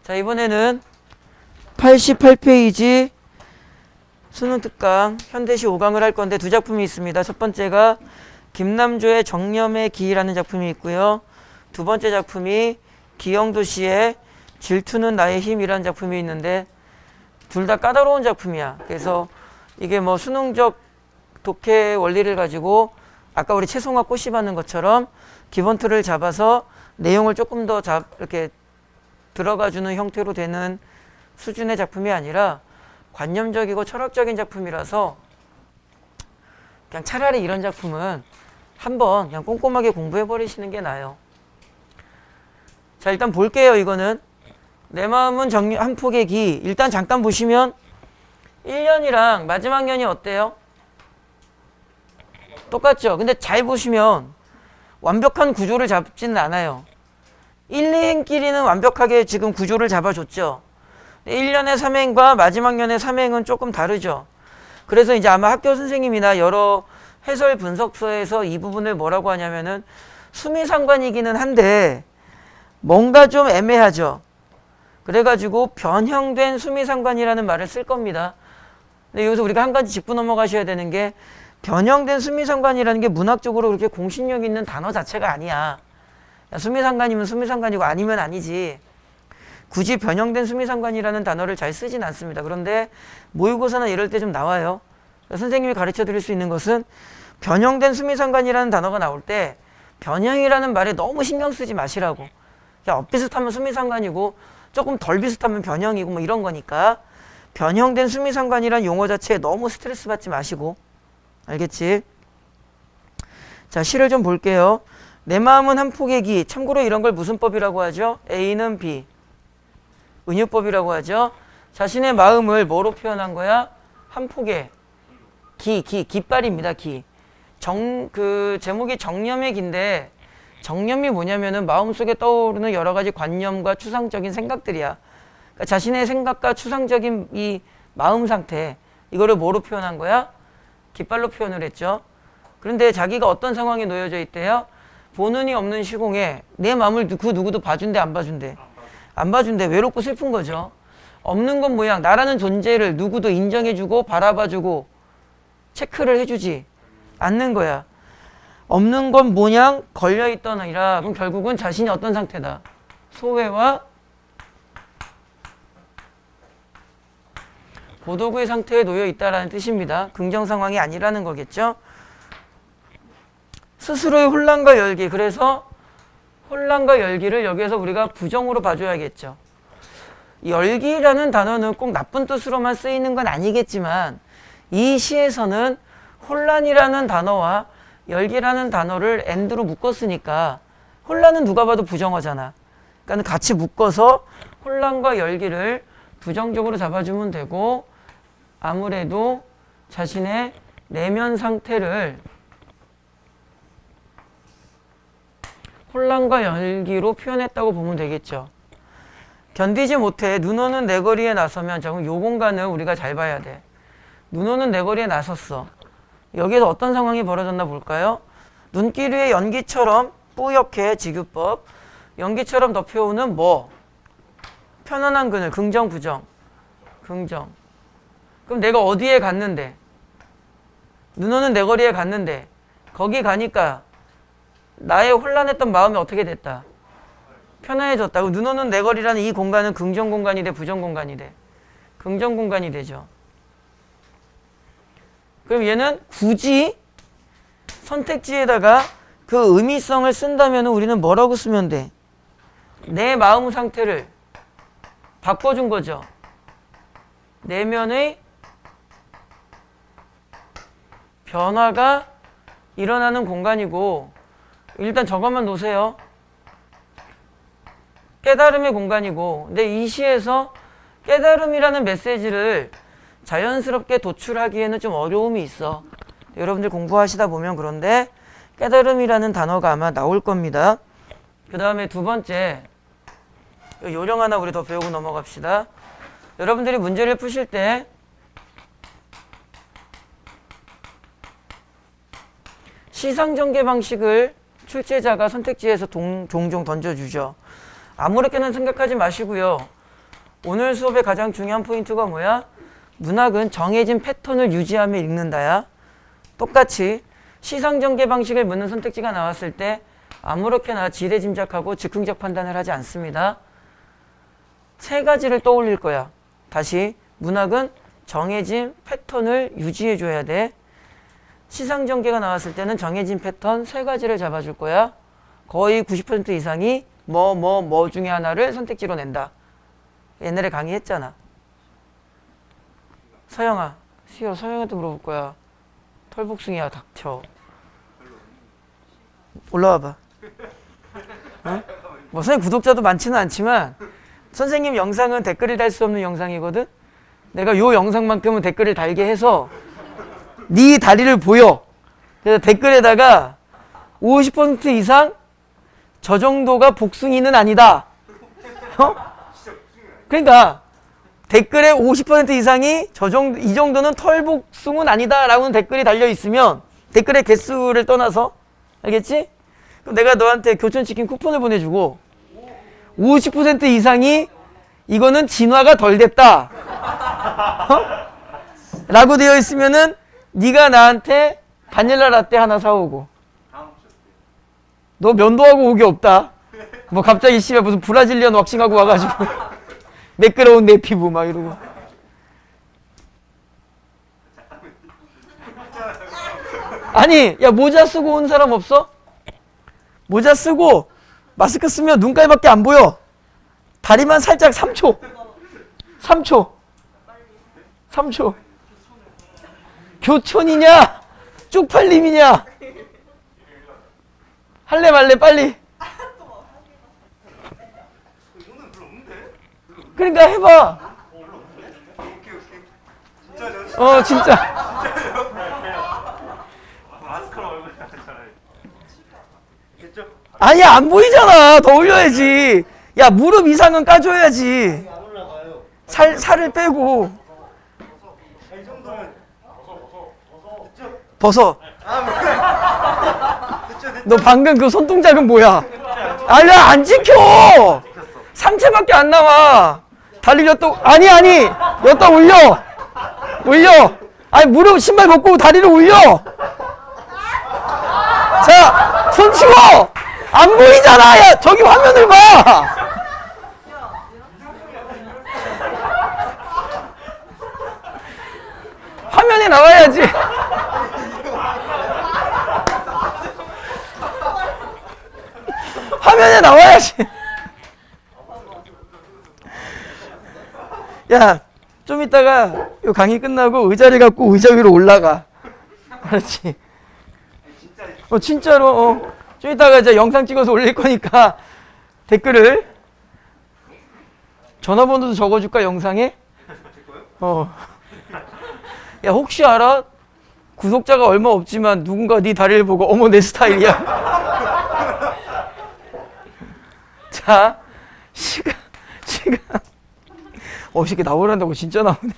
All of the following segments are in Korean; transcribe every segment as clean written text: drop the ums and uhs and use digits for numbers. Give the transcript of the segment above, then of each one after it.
자, 이번에는 88페이지 수능 특강 현대시 5강을 할 건데 두 작품이 있습니다. 첫 번째가 김남조의 정념의 기라는 작품이 있고요. 두 번째 작품이 기영도 씨의 질투는 나의 힘이라는 작품이 있는데 둘 다 까다로운 작품이야. 그래서 이게 뭐 수능적 독해 원리를 가지고 아까 우리 채송화 꽃이 받는 것처럼 기본 틀을 잡아서 내용을 조금 더 이렇게 들어가주는 형태로 되는 수준의 작품이 아니라 관념적이고 철학적인 작품이라서 그냥 차라리 이런 작품은 한번 그냥 꼼꼼하게 공부해 버리시는 게 나아요. 자, 일단 볼게요. 이거는 내 마음은 한 폭의 기. 일단 잠깐 보시면 1년이랑 마지막 년이 어때요? 똑같죠? 근데 잘 보시면 완벽한 구조를 잡지는 않아요. 1, 2행끼리는 완벽하게 지금 구조를 잡아줬죠. 1년의 3행과 마지막 년의 3행은 조금 다르죠. 그래서 이제 아마 학교 선생님이나 여러 해설 분석서에서 이 부분을 뭐라고 하냐면은 수미상관이기는 한데 뭔가 좀 애매하죠. 그래가지고 변형된 수미상관이라는 말을 쓸 겁니다. 근데 여기서 우리가 한 가지 짚고 넘어가셔야 되는 게 변형된 수미상관이라는 게 문학적으로 그렇게 공신력 있는 단어 자체가 아니야. 수미상관이면 수미상관이고 아니면 아니지. 굳이 변형된 수미상관이라는 단어를 잘 쓰진 않습니다. 그런데 모의고사나 이럴 때 좀 나와요. 선생님이 가르쳐 드릴 수 있는 것은 변형된 수미상관이라는 단어가 나올 때 변형이라는 말에 너무 신경 쓰지 마시라고. 야, 비슷하면 수미상관이고 조금 덜 비슷하면 변형이고 뭐 이런 거니까 변형된 수미상관이라는 용어 자체에 너무 스트레스 받지 마시고. 알겠지? 자, 시를 좀 볼게요. 내 마음은 한 폭의 기. 참고로 이런 걸 무슨 법이라고 하죠? A는 B. 은유법이라고 하죠. 자신의 마음을 뭐로 표현한 거야? 한 폭의 깃발입니다. 기. 그 제목이 정념의 기인데 정념이 뭐냐면은 마음속에 떠오르는 여러 가지 관념과 추상적인 생각들이야. 그러니까 자신의 생각과 추상적인 이 마음 상태, 이거를 뭐로 표현한 거야? 깃발로 표현을 했죠. 그런데 자기가 어떤 상황에 놓여져 있대요? 보는이 없는 시공에 내 마음을 그 누구도 봐준대, 안 봐준대? 안 봐준대. 외롭고 슬픈 거죠. 없는 건 뭐야? 나라는 존재를 누구도 인정해주고 바라봐주고 체크를 해주지 않는 거야. 없는 건 뭐냐? 걸려있던 아니라 그럼 결국은 자신이 어떤 상태다? 소외와 고도구의 상태에 놓여 있다라는 뜻입니다. 긍정 상황이 아니라는 거겠죠. 스스로의 혼란과 열기. 그래서 혼란과 열기를 여기에서 우리가 부정으로 봐줘야겠죠. 열기라는 단어는 꼭 나쁜 뜻으로만 쓰이는 건 아니겠지만 이 시에서는 혼란이라는 단어와 열기라는 단어를 and로 묶었으니까 혼란은 누가 봐도 부정어잖아. 그러니까 같이 묶어서 혼란과 열기를 부정적으로 잡아주면 되고 아무래도 자신의 내면 상태를 혼란과 열기로 표현했다고 보면 되겠죠. 견디지 못해 눈 오는 내 거리에 나서면 자, 그럼 요 공간을 우리가 잘 봐야 돼. 눈 오는 내 거리에 나섰어. 여기에서 어떤 상황이 벌어졌나 볼까요? 눈길 위에 연기처럼 뿌옇게 지규법 연기처럼 덮여오는 뭐? 편안한 그늘. 긍정 부정? 긍정. 그럼 내가 어디에 갔는데? 눈 오는 내 거리에 갔는데 거기 가니까 나의 혼란했던 마음이 어떻게 됐다? 편안해졌다. 눈 오는 내 거리라는 이 공간은 긍정 공간이 돼? 부정 공간이 돼? 긍정 공간이 되죠. 그럼 얘는 굳이 선택지에다가 그 의미성을 쓴다면 우리는 뭐라고 쓰면 돼? 내 마음 상태를 바꿔준 거죠. 내면의 변화가 일어나는 공간이고 일단 저것만 놓으세요. 깨달음의 공간이고 근데 이 시에서 깨달음이라는 메시지를 자연스럽게 도출하기에는 좀 어려움이 있어. 여러분들 공부하시다 보면 그런데 깨달음이라는 단어가 아마 나올 겁니다. 그 다음에 두 번째 요령 하나 우리 더 배우고 넘어갑시다. 여러분들이 문제를 푸실 때 시상전개 방식을 출제자가 선택지에서 종종 던져주죠. 아무렇게나 생각하지 마시고요. 오늘 수업의 가장 중요한 포인트가 뭐야? 문학은 정해진 패턴을 유지하며 읽는다야. 똑같이 시상전개 방식을 묻는 선택지가 나왔을 때 아무렇게나 지레 짐작하고 즉흥적 판단을 하지 않습니다. 세 가지를 떠올릴 거야. 다시 문학은 정해진 패턴을 유지해 줘야 돼. 시상전개가 나왔을 때는 정해진 패턴 세 가지를 잡아줄 거야. 거의 90% 이상이 뭐 중에 하나를 선택지로 낸다. 옛날에 강의했잖아. 서영아, 수요 서영한테 물어볼 거야. 털복숭이야, 닥쳐. 올라와봐. 어? 뭐 선생님 구독자도 많지는 않지만 선생님 영상은 댓글을 달 수 없는 영상이거든. 내가 요 영상만큼은 댓글을 달게 해서 네 다리를 보여. 그래서 댓글에다가 50% 이상 저 정도가 복숭이는 아니다. 어? 그러니까 댓글에 50% 이상이 이 정도는 털복숭은 아니다 라고는 댓글이 달려 있으면 댓글의 개수를 떠나서 알겠지? 그럼 내가 너한테 교촌치킨 쿠폰을 보내주고 50% 이상이 이거는 진화가 덜 됐다 어? 라고 되어 있으면은 네가 나한테 바닐라 라떼 하나 사오고 너 면도하고 오기 없다. 뭐 갑자기 씨발 무슨 브라질리언 왁싱하고 와가지고 매끄러운 내 피부 막 이러고. 아니 야 모자 쓰고 온 사람 없어? 모자 쓰고 마스크 쓰면 눈깔밖에 안 보여. 다리만 살짝 3초 3초 교촌이냐 쪽팔림이냐 할래 말래 빨리. 그러니까 해봐. 진짜. 아니야 안 보이잖아. 더 올려야지. 야 무릎 이상은 까줘야지. 살을 빼고. 벗어. 너 방금 그 손동작은 뭐야? 아니야 안 지켜. 상체밖에 안 나와. 다리 였다. 아니 였다 올려. 아니 무릎 신발 벗고 다리를 올려. 자 손 치워. 안 보이잖아. 야 저기 화면을 봐. 화면에 나와야지. 화면에 나와야지. 야, 좀 이따가 요 강의 끝나고 의자를 갖고 의자 위로 올라가. 알았지? 진짜로. 좀 이따가 이제 영상 찍어서 올릴 거니까 댓글을 전화번호도 적어줄까 영상에? 야 혹시 알아? 구독자가 얼마 없지만 누군가 네 다리를 보고 어머 내 스타일이야. 자 시간 이렇게 나오란다고 진짜 나오네.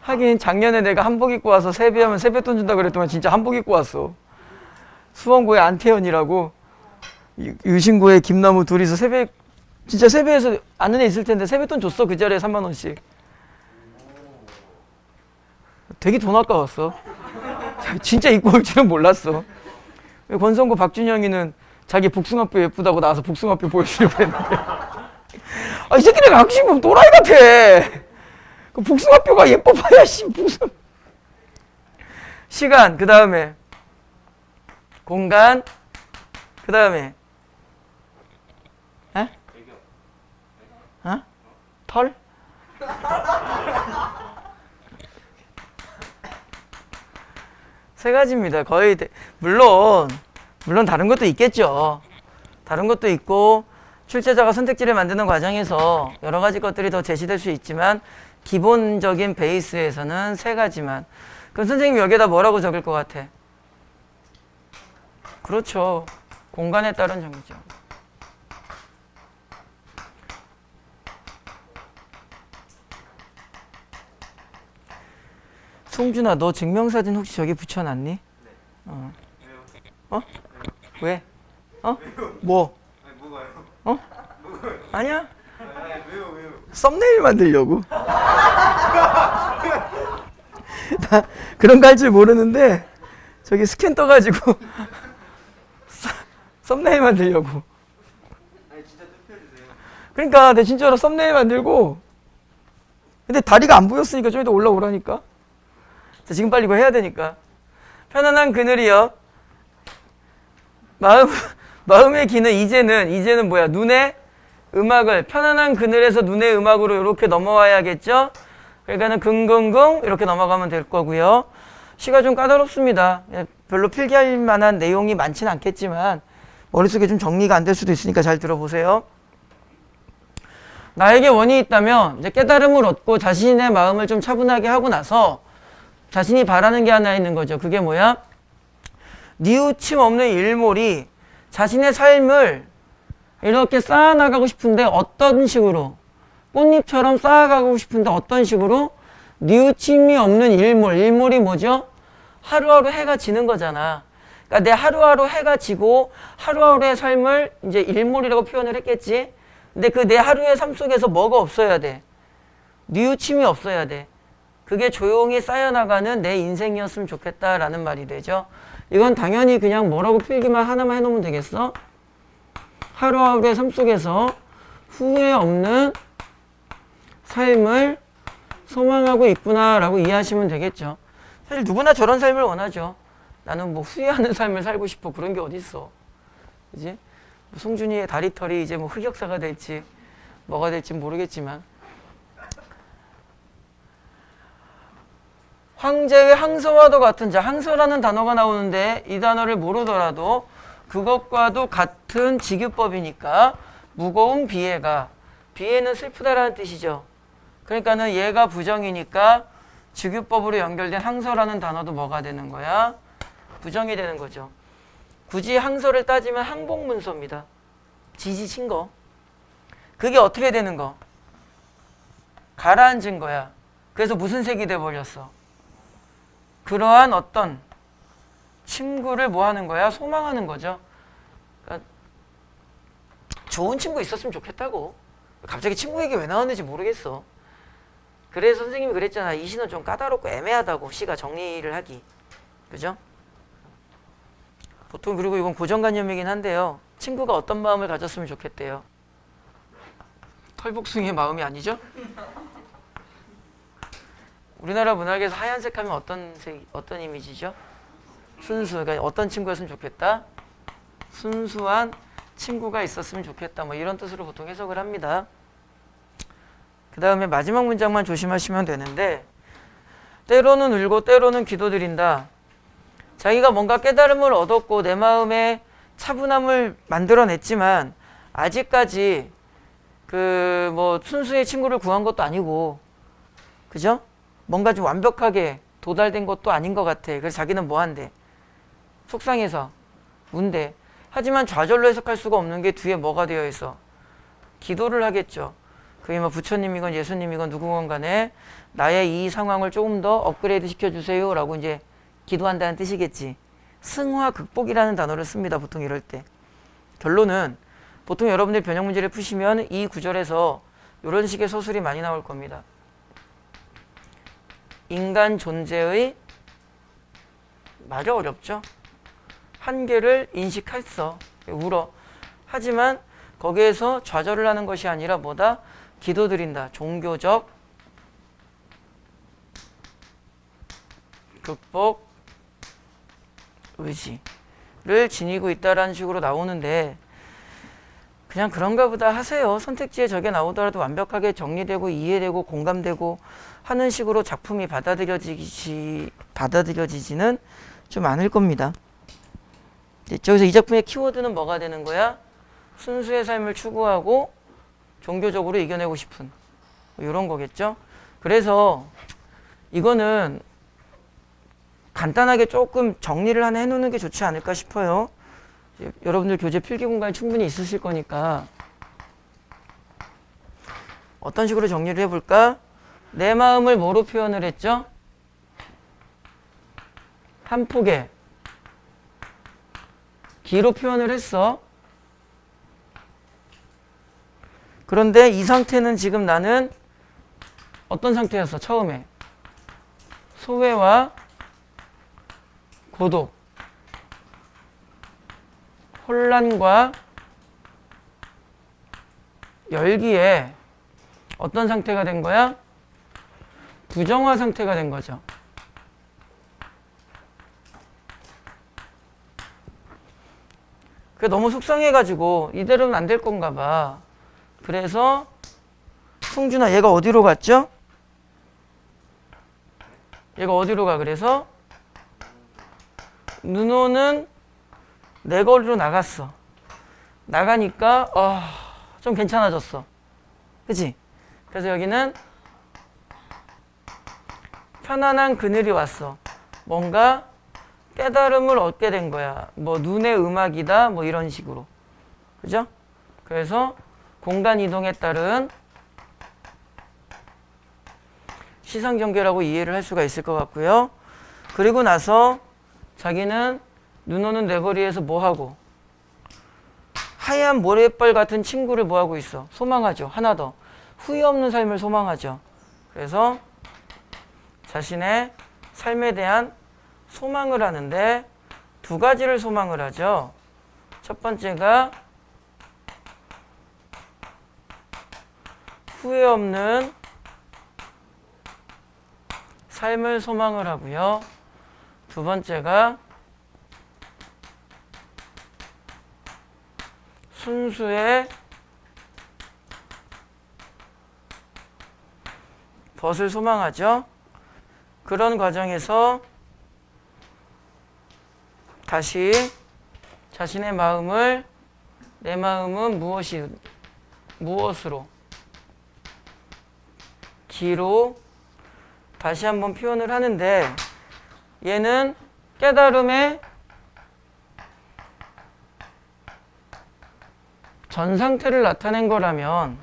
하긴 작년에 내가 한복 입고 와서 세배하면 세뱃돈 준다 그랬더만 진짜 한복 입고 왔어. 수원고의 안태현이라고 유신고의 김나무 둘이서 진짜 세배해서 아는 애 있을 텐데 세뱃돈 줬어. 그 자리에 3만 원씩. 되게 돈 아까웠어. 진짜 입고 올 줄은 몰랐어. 권성구 박준영이는 자기 복숭아뼈 예쁘다고 나와서 복숭아뼈 보여주려고 했는데 이 새끼들 확실히 보면 또라이 같아. 그 복숭아뼈가 예뻐 봐야 무슨 시간 그 다음에 공간 그 다음에 털? 세 가지입니다. 거의 물론 다른 것도 있겠죠. 다른 것도 있고 출제자가 선택지를 만드는 과정에서 여러 가지 것들이 더 제시될 수 있지만 기본적인 베이스에서는 세 가지만. 그럼 선생님이 여기에다 뭐라고 적을 것 같아? 그렇죠. 공간에 따른 정의죠. 송준아, 너 증명사진 혹시 저기 붙여놨니? 네. 왜? 뭐? 아니, 뭐가요? 아니야? 왜요? 썸네일 만들려고. 나 그런 거 할 줄 모르는데 저기 스캔 떠가지고 썸네일 만들려고. 아니 진짜 투표해주세요. 그러니까 내 진짜로 썸네일 만들고. 근데 다리가 안 보였으니까 좀 이따 올라오라니까. 자, 지금 빨리 이거 해야 되니까. 편안한 그늘이여. 마음의 기는 이제는 뭐야? 눈의 음악을 편안한 그늘에서 눈의 음악으로 이렇게 넘어와야겠죠? 그러니까는 긍긍긍 이렇게 넘어가면 될 거고요. 시가 좀 까다롭습니다. 별로 필기할 만한 내용이 많지는 않겠지만 머릿속에 좀 정리가 안 될 수도 있으니까 잘 들어보세요. 나에게 원이 있다면 이제 깨달음을 얻고 자신의 마음을 좀 차분하게 하고 나서 자신이 바라는 게 하나 있는 거죠. 그게 뭐야? 뉘우침 없는 일몰이 자신의 삶을 이렇게 쌓아나가고 싶은데 어떤 식으로? 꽃잎처럼 쌓아가고 싶은데 어떤 식으로? 뉘우침이 없는 일몰. 일몰이 뭐죠? 하루하루 해가 지는 거잖아. 그러니까 내 하루하루 해가 지고 하루하루의 삶을 이제 일몰이라고 표현을 했겠지. 근데 그 내 하루의 삶 속에서 뭐가 없어야 돼? 뉘우침이 없어야 돼. 그게 조용히 쌓여나가는 내 인생이었으면 좋겠다라는 말이 되죠. 이건 당연히 그냥 뭐라고 필기만 하나만 해놓으면 되겠어? 하루하루의 삶 속에서 후회 없는 삶을 소망하고 있구나라고 이해하시면 되겠죠. 사실 누구나 저런 삶을 원하죠. 나는 뭐 후회하는 삶을 살고 싶어. 그런 게 어딨어. 그지? 송준이의 다리털이 이제 뭐 흑역사가 될지 뭐가 될지 모르겠지만 황제의 항서와도 같은 자, 항서라는 단어가 나오는데 이 단어를 모르더라도 그것과도 같은 직유법이니까 무거운 비애가, 비애는 슬프다라는 뜻이죠. 그러니까는 얘가 부정이니까 직유법으로 연결된 항서라는 단어도 뭐가 되는 거야? 부정이 되는 거죠. 굳이 항서를 따지면 항복문서입니다. 지지친 거. 그게 어떻게 되는 거? 가라앉은 거야. 그래서 무슨 색이 돼버렸어? 그러한 어떤 친구를 뭐 하는 거야? 소망하는 거죠. 그러니까 좋은 친구 있었으면 좋겠다고. 갑자기 친구 얘기 왜 나왔는지 모르겠어. 그래서 선생님이 그랬잖아. 이 시는 좀 까다롭고 애매하다고 시가 정리를 하기. 그죠? 보통 그리고 이건 고정관념이긴 한데요. 친구가 어떤 마음을 가졌으면 좋겠대요. 털복숭이의 마음이 아니죠? 우리나라 문학에서 하얀색 하면 어떤 이미지죠? 순수. 그러니까 어떤 친구였으면 좋겠다? 순수한 친구가 있었으면 좋겠다. 뭐 이런 뜻으로 보통 해석을 합니다. 그 다음에 마지막 문장만 조심하시면 되는데 때로는 울고 때로는 기도드린다. 자기가 뭔가 깨달음을 얻었고 내 마음에 차분함을 만들어냈지만 아직까지 그 뭐 순수의 친구를 구한 것도 아니고 그죠? 뭔가 좀 완벽하게 도달된 것도 아닌 것 같아. 그래서 자기는 뭐 한대? 속상해서 운대. 하지만 좌절로 해석할 수가 없는 게 뒤에 뭐가 되어 있어? 기도를 하겠죠. 그게 뭐 부처님이건 예수님이건 누구건 간에 나의 이 상황을 조금 더 업그레이드 시켜주세요 라고 이제 기도한다는 뜻이겠지. 승화 극복이라는 단어를 씁니다. 보통 이럴 때. 결론은 보통 여러분들이 변형 문제를 푸시면 이 구절에서 이런 식의 서술이 많이 나올 겁니다. 인간 존재의 말이 어렵죠. 한계를 인식했어. 울어. 하지만 거기에서 좌절을 하는 것이 아니라 뭐다? 기도드린다. 종교적 극복 의지를 지니고 있다라는 식으로 나오는데 그냥 그런가 보다 하세요. 선택지에 저게 나오더라도 완벽하게 정리되고 이해되고 공감되고 하는 식으로 작품이 받아들여지지는 좀 않을 겁니다. 저기서 이 작품의 키워드는 뭐가 되는 거야? 순수의 삶을 추구하고 종교적으로 이겨내고 싶은 이런 거겠죠. 그래서 이거는 간단하게 조금 정리를 하나 해놓는 게 좋지 않을까 싶어요. 여러분들 교재 필기 공간이 충분히 있으실 거니까 어떤 식으로 정리를 해볼까? 내 마음을 뭐로 표현을 했죠? 한 폭의 기로 표현을 했어. 그런데 이 상태는 지금 나는 어떤 상태였어? 처음에 소외와 고독, 혼란과 열기에 어떤 상태가 된 거야? 부정화 상태가 된 거죠. 그게 너무 속상해가지고 이대로는 안 될 건가 봐. 그래서 송준아 얘가 어디로 갔죠? 얘가 어디로 가? 그래서 눈호는 내 거리로 나갔어. 나가니까 좀 괜찮아졌어. 그치? 그래서 여기는 편안한 그늘이 왔어. 뭔가 깨달음을 얻게 된 거야. 뭐 눈의 음악이다 뭐 이런 식으로. 그죠? 그래서 공간 이동에 따른 시선 경계라고 이해를 할 수가 있을 것 같고요. 그리고 나서 자기는 눈 오는 내 거리에서 뭐 하고? 하얀 모래벌 같은 친구를 뭐 하고 있어? 소망하죠. 하나 더. 후회 없는 삶을 소망하죠. 그래서 자신의 삶에 대한 소망을 하는데 두 가지를 소망을 하죠. 첫 번째가 후회 없는 삶을 소망을 하고요. 두 번째가 순수의 벗을 소망하죠. 그런 과정에서 다시 자신의 마음을 내 마음은 무엇으로 기로 다시 한번 표현을 하는데 얘는 깨달음의 전 상태를 나타낸 거라면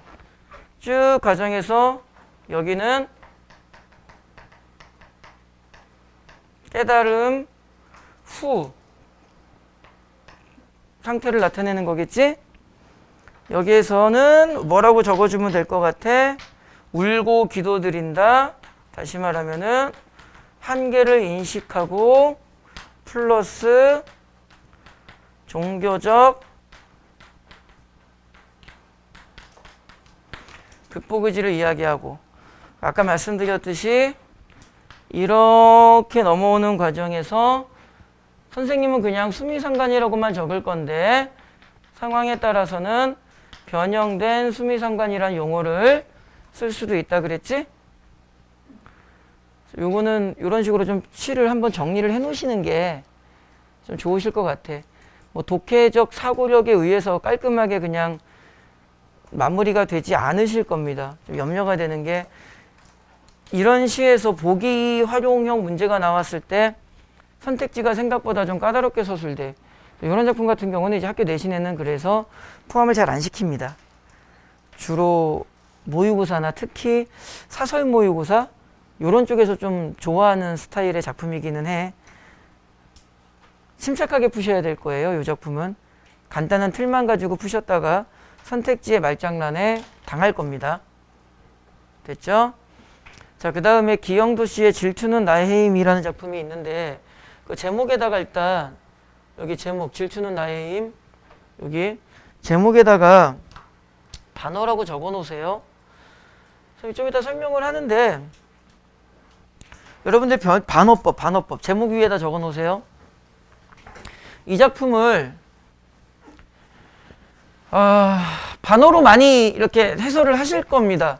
쭉 과정에서 여기는 깨달음 후 상태를 나타내는 거겠지? 여기에서는 뭐라고 적어주면 될 것 같아? 울고 기도드린다. 다시 말하면은 한계를 인식하고 플러스 종교적 극복 의지를 이야기하고 아까 말씀드렸듯이 이렇게 넘어오는 과정에서 선생님은 그냥 수미상관이라고만 적을 건데 상황에 따라서는 변형된 수미상관이라는 용어를 쓸 수도 있다 그랬지? 요거는 이런 식으로 좀 치를 한번 정리를 해 놓으시는 게 좀 좋으실 것 같아. 뭐 독해적 사고력에 의해서 깔끔하게 그냥 마무리가 되지 않으실 겁니다. 좀 염려가 되는 게 이런 시에서 보기 활용형 문제가 나왔을 때 선택지가 생각보다 좀 까다롭게 서술돼. 이런 작품 같은 경우는 이제 학교 내신에는 그래서 포함을 잘 안 시킵니다. 주로 모의고사나 특히 사설 모의고사 이런 쪽에서 좀 좋아하는 스타일의 작품이기는 해. 침착하게 푸셔야 될 거예요. 이 작품은 간단한 틀만 가지고 푸셨다가 선택지의 말장난에 당할 겁니다. 됐죠? 자, 그 다음에 기영도 씨의 질투는 나의 힘이라는 작품이 있는데 그 제목에다가 일단 여기 제목 질투는 나의 힘 여기 제목에다가 반어라고 적어 놓으세요. 좀 이따 설명을 하는데 여러분들 반어법 제목 위에다 적어 놓으세요. 이 작품을 반어로 많이 이렇게 해설을 하실 겁니다.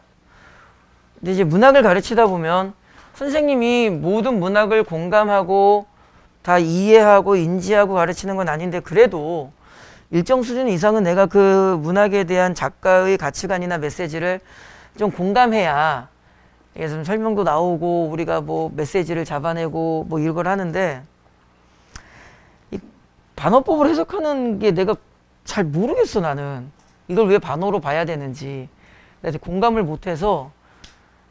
근데 이제 문학을 가르치다 보면 선생님이 모든 문학을 공감하고 다 이해하고 인지하고 가르치는 건 아닌데 그래도 일정 수준 이상은 내가 그 문학에 대한 작가의 가치관이나 메시지를 좀 공감해야 이게 좀 설명도 나오고 우리가 뭐 메시지를 잡아내고 뭐 이걸 하는데 이 반어법을 해석하는 게 내가 잘 모르겠어. 나는 이걸 왜 반어로 봐야 되는지 내가 공감을 못해서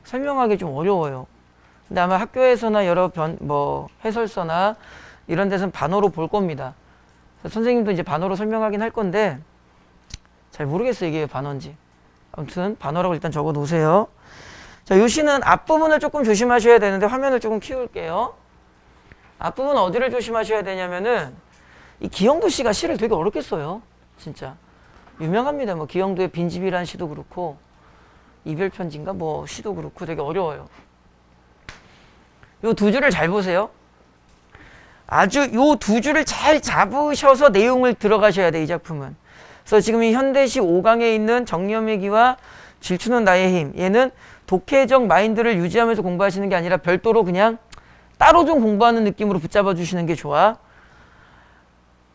설명하기 좀 어려워요. 근데 아마 학교에서나 여러 해설서나 이런 데서는 반어로 볼 겁니다. 선생님도 이제 반어로 설명하긴 할 건데 잘 모르겠어요. 이게 반어인지. 아무튼 반어라고 일단 적어 놓으세요. 자, 요 시는 앞부분을 조금 조심하셔야 되는데 화면을 조금 키울게요. 앞부분 어디를 조심하셔야 되냐면은 이 기영도 씨가 시를 되게 어렵게 써요. 진짜. 유명합니다. 뭐 기영도의 빈집이라는 시도 그렇고 이별편지인가 뭐 시도 그렇고 되게 어려워요. 요 두 줄을 잘 보세요. 아주 요 두 줄을 잘 잡으셔서 내용을 들어가셔야 돼, 이 작품은. 그래서 지금 이 현대시 5강에 있는 정념의기와 질투는 나의 힘, 얘는 독해적 마인드를 유지하면서 공부하시는 게 아니라 별도로 그냥 따로 좀 공부하는 느낌으로 붙잡아 주시는 게 좋아.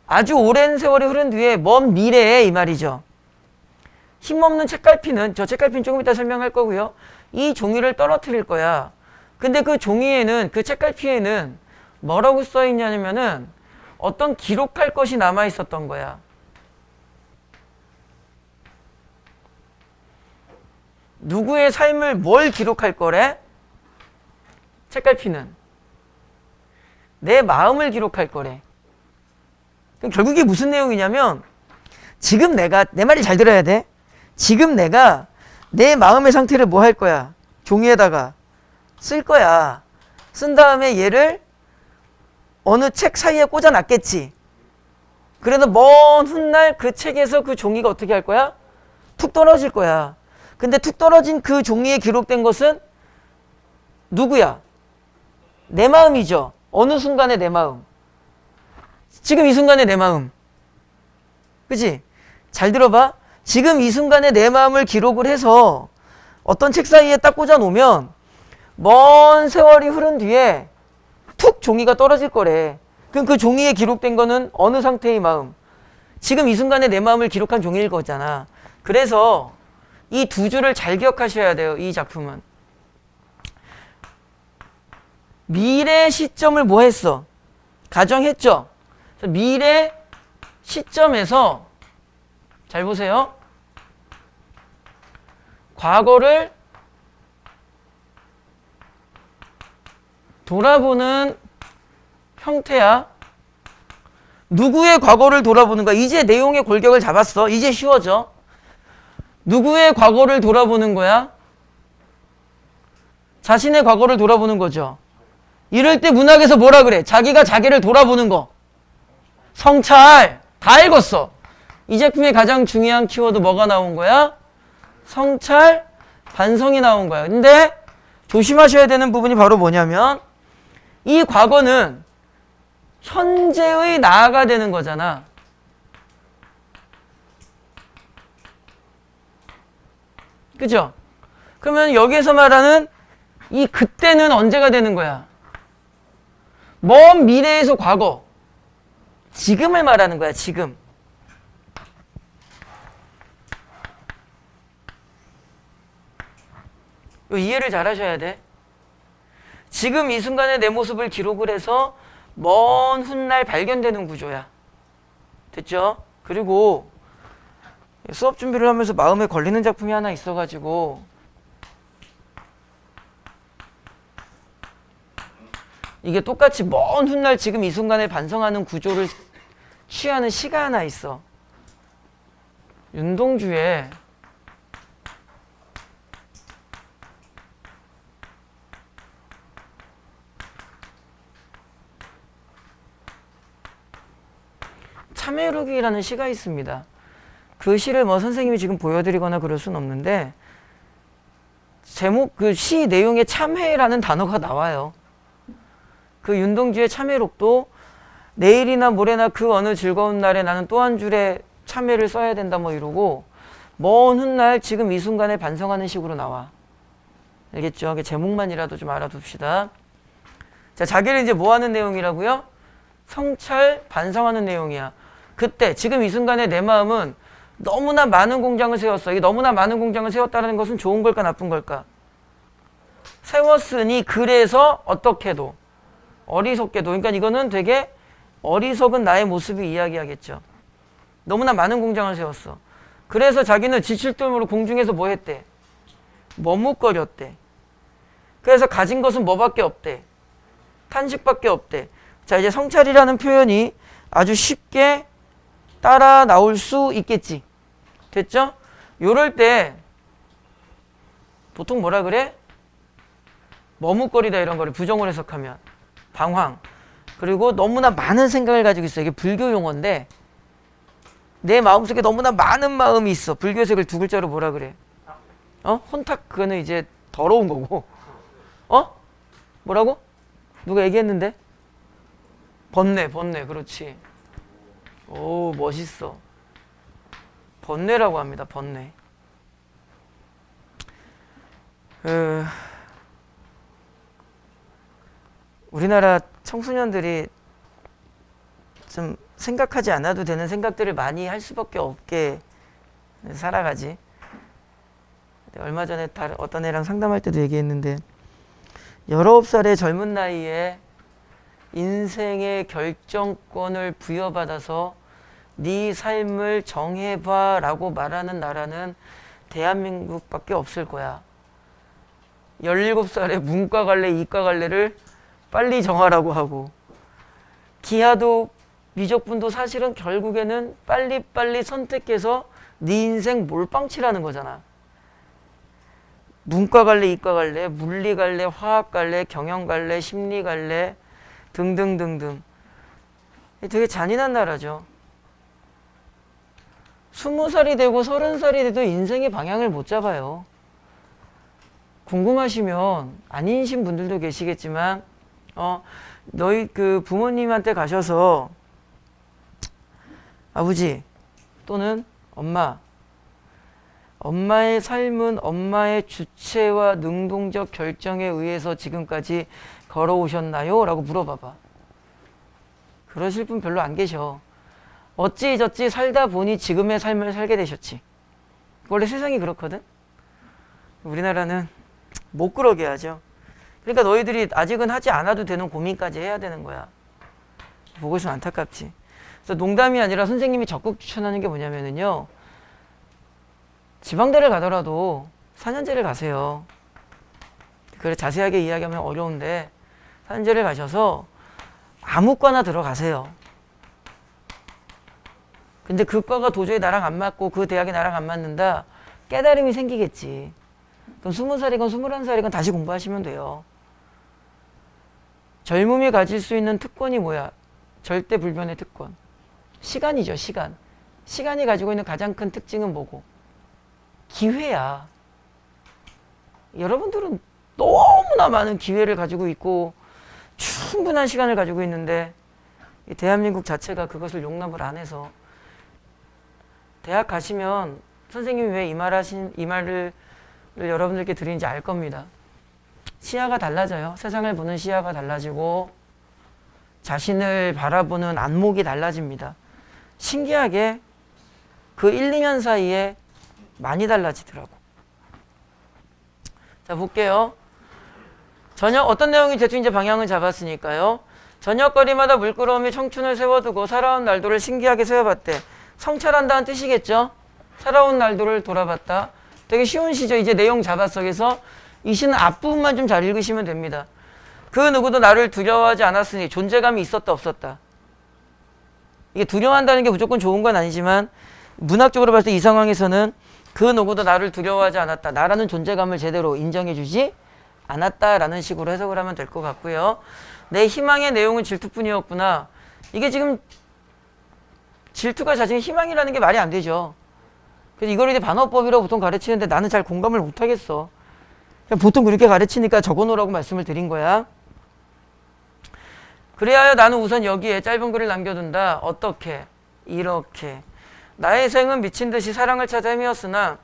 아주 오랜 세월이 흐른 뒤에 먼 미래에 이 말이죠. 힘없는 책갈피는, 저 책갈피는 조금 이따 설명할 거고요. 이 종이를 떨어뜨릴 거야. 근데 그 종이에는, 그 책갈피에는 뭐라고 써 있냐면은 어떤 기록할 것이 남아 있었던 거야. 누구의 삶을 뭘 기록할 거래? 책갈피는 내 마음을 기록할 거래. 그럼 결국 이게 무슨 내용이냐면 지금 내가, 내 말이 잘 들어야 돼. 지금 내가 내 마음의 상태를 뭐 할 거야? 종이에다가 쓸 거야. 쓴 다음에 얘를 어느 책 사이에 꽂아 놨겠지. 그래도 먼 훗날 그 책에서 그 종이가 어떻게 할 거야? 툭 떨어질 거야. 근데 툭 떨어진 그 종이에 기록된 것은 누구야? 내 마음이죠. 어느 순간의 내 마음. 지금 이 순간의 내 마음. 그치? 잘 들어봐. 지금 이 순간의 내 마음을 기록을 해서 어떤 책 사이에 딱 꽂아 놓으면 먼 세월이 흐른 뒤에 툭 종이가 떨어질 거래. 그럼 그 종이에 기록된 거는 어느 상태의 마음? 지금 이 순간에 내 마음을 기록한 종이일 거잖아. 그래서 이 두 줄을 잘 기억하셔야 돼요. 이 작품은. 미래 시점을 뭐 했어? 가정했죠? 미래 시점에서 잘 보세요. 과거를 돌아보는 형태야. 누구의 과거를 돌아보는 거야? 이제 내용의 골격을 잡았어. 이제 쉬워져. 누구의 과거를 돌아보는 거야? 자신의 과거를 돌아보는 거죠. 이럴 때 문학에서 뭐라 그래? 자기가 자기를 돌아보는 거. 성찰. 다 읽었어. 이 작품의 가장 중요한 키워드 뭐가 나온 거야? 성찰, 반성이 나온 거야. 근데 조심하셔야 되는 부분이 바로 뭐냐면 이 과거는 현재의 나아가 되는 거잖아. 그죠? 그러면 여기에서 말하는 이 그때는 언제가 되는 거야? 먼 미래에서 과거. 지금을 말하는 거야, 지금. 이해를 잘 하셔야 돼. 지금 이 순간에 내 모습을 기록을 해서 먼 훗날 발견되는 구조야. 됐죠? 그리고 수업 준비를 하면서 마음에 걸리는 작품이 하나 있어가지고 이게 똑같이 먼 훗날 지금 이 순간에 반성하는 구조를 취하는 시가 하나 있어. 윤동주의 참회록이라는 시가 있습니다. 그 시를 뭐 선생님이 지금 보여드리거나 그럴 순 없는데 제목 그 시 내용에 참회라는 단어가 나와요. 그 윤동주의 참회록도 내일이나 모레나 그 어느 즐거운 날에 나는 또 한 줄의 참회를 써야 된다 뭐 이러고 먼 훗날 지금 이 순간에 반성하는 식으로 나와. 알겠죠? 그 제목만이라도 좀 알아둡시다. 자, 자기를 이제 뭐 하는 내용이라고요? 성찰, 반성하는 내용이야. 그때 지금 이 순간에 내 마음은 너무나 많은 공장을 세웠어. 이 너무나 많은 공장을 세웠다는 것은 좋은 걸까 나쁜 걸까? 세웠으니 그래서 어떻게도 어리석게도, 그러니까 이거는 되게 어리석은 나의 모습이 이야기하겠죠. 너무나 많은 공장을 세웠어. 그래서 자기는 지칠도모로 공중에서 뭐 했대? 머뭇거렸대. 그래서 가진 것은 뭐밖에 없대? 탄식밖에 없대. 자, 이제 성찰이라는 표현이 아주 쉽게 따라 나올 수 있겠지. 됐죠? 요럴 때 보통 뭐라 그래? 머뭇거리다 이런 거를 부정을 해석하면 방황. 그리고 너무나 많은 생각을 가지고 있어. 이게 불교 용어인데 내 마음속에 너무나 많은 마음이 있어. 불교 해석을 두 글자로 뭐라 그래? 혼탁. 그거는 이제 더러운 거고. 뭐라고? 누가 얘기했는데? 번뇌. 그렇지. 오, 멋있어. 번뇌라고 합니다. 번뇌. 우리나라 청소년들이 좀 생각하지 않아도 되는 생각들을 많이 할 수밖에 없게 살아가지. 얼마 전에 어떤 애랑 상담할 때도 얘기했는데 19살의 젊은 나이에 인생의 결정권을 부여받아서 네 삶을 정해봐 라고 말하는 나라는 대한민국밖에 없을 거야. 17살에 문과 갈래 이과 갈래를 빨리 정하라고 하고 기하도 미적분도 사실은 결국에는 빨리빨리 선택해서 네 인생 몰빵치라는 거잖아. 문과 갈래 이과 갈래 물리 갈래 화학 갈래 경영 갈래 심리 갈래 등등등등. 되게 잔인한 나라죠. 20살이 되고 30살이 돼도 인생의 방향을 못 잡아요. 궁금하시면 아니신 분들도 계시겠지만 너희 그 부모님한테 가셔서 아버지 또는 엄마의 삶은 엄마의 주체와 능동적 결정에 의해서 지금까지 걸어오셨나요? 라고 물어봐봐. 그러실 분 별로 안 계셔. 어찌저찌 살다 보니 지금의 삶을 살게 되셨지. 원래 세상이 그렇거든. 우리나라는 못 그러게 하죠. 그러니까 너희들이 아직은 하지 않아도 되는 고민까지 해야 되는 거야. 보고 있으면 안타깝지. 그래서 농담이 아니라 선생님이 적극 추천하는 게 뭐냐면요. 지방대를 가더라도 4년제를 가세요. 그래 자세하게 이야기하면 어려운데 4년제를 가셔서 아무 과나 들어가세요. 근데 그 과가 도저히 나랑 안 맞고 그 대학이 나랑 안 맞는다. 깨달음이 생기겠지. 그럼 20살이건 21살이건 다시 공부하시면 돼요. 젊음이 가질 수 있는 특권이 뭐야? 절대 불변의 특권. 시간이죠, 시간. 시간이 가지고 있는 가장 큰 특징은 뭐고? 기회야. 여러분들은 너무나 많은 기회를 가지고 있고 충분한 시간을 가지고 있는데 이 대한민국 자체가 그것을 용납을 안 해서 대학 가시면 선생님이 왜 이 말을 여러분들께 드리는지 알 겁니다. 시야가 달라져요. 세상을 보는 시야가 달라지고 자신을 바라보는 안목이 달라집니다. 신기하게 그 1, 2년 사이에 많이 달라지더라고. 자, 볼게요. 저녁 어떤 내용이 대충 이제 방향을 잡았으니까요. 저녁거리마다 물끄러미 청춘을 세워두고 살아온 날도를 신기하게 세워봤대. 성찰한다는 뜻이겠죠? 살아온 날도를 돌아봤다. 되게 쉬운 시죠. 이제 내용 잡았어. 그래서 이 시는 앞부분만 좀 잘 읽으시면 됩니다. 그 누구도 나를 두려워하지 않았으니 존재감이 있었다 없었다. 이게 두려워한다는 게 무조건 좋은 건 아니지만 문학적으로 봤을 때 이 상황에서는 그 누구도 나를 두려워하지 않았다. 나라는 존재감을 제대로 인정해주지 않았다라는 식으로 해석을 하면 될 것 같고요. 내 희망의 내용은 질투뿐이었구나. 이게 지금 질투가 자신의 희망이라는 게 말이 안 되죠. 그래서 이걸 이제 반어법이라고 보통 가르치는데 나는 잘 공감을 못 하겠어. 보통 그렇게 가르치니까 적어놓으라고 말씀을 드린 거야. 그래야 나는 우선 여기에 짧은 글을 남겨둔다. 어떻게? 이렇게. 나의 생은 미친 듯이 사랑을 찾아 헤매었으나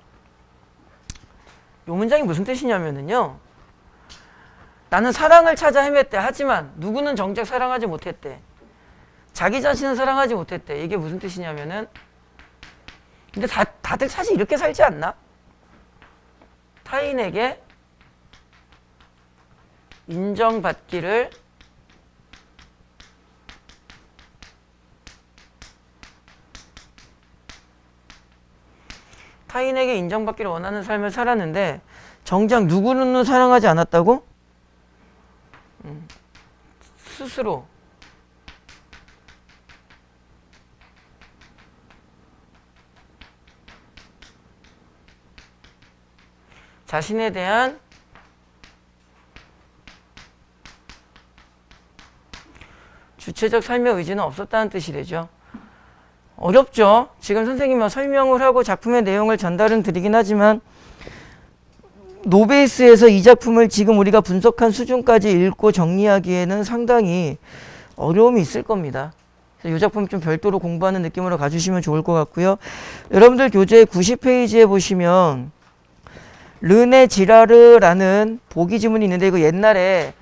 이 문장이 무슨 뜻이냐면요. 나는 사랑을 찾아 헤맸대. 하지만 누구는 정작 사랑하지 못했대. 자기 자신은 사랑하지 못했대. 이게 무슨 뜻이냐면은 근데 다들 사실 이렇게 살지 않나? 타인에게 인정받기를 원하는 삶을 살았는데 정작 누구는 사랑하지 않았다고? 스스로 자신에 대한 주체적 삶의 의지는 없었다는 뜻이 되죠. 어렵죠. 지금 선생님은 설명을 하고 작품의 내용을 전달은 드리긴 하지만 노베이스에서 이 작품을 지금 우리가 분석한 수준까지 읽고 정리하기에는 상당히 어려움이 있을 겁니다. 그래서 이 작품 좀 별도로 공부하는 느낌으로 가주시면 좋을 것 같고요. 여러분들 교재 90페이지에 보시면 르네 지라르라는 보기 지문이 있는데 이거 옛날에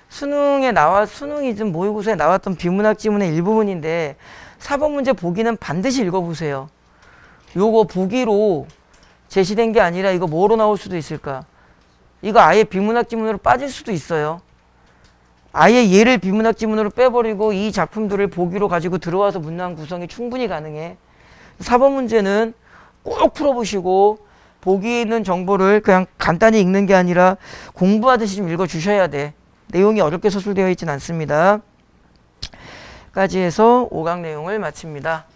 수능이든 모의고사에 나왔던 비문학 지문의 일부분인데 4번 문제 보기는 반드시 읽어보세요. 요거 보기로 제시된 게 아니라 이거 뭐로 나올 수도 있을까? 이거 아예 비문학 지문으로 빠질 수도 있어요. 아예 얘를 비문학 지문으로 빼버리고 이 작품들을 보기로 가지고 들어와서 문항 구성이 충분히 가능해. 4번 문제는 꼭 풀어보시고 보기에 있는 정보를 그냥 간단히 읽는 게 아니라 공부하듯이 좀 읽어주셔야 돼. 내용이 어렵게 서술되어 있진 않습니다. 까지 해서 5강 내용을 마칩니다.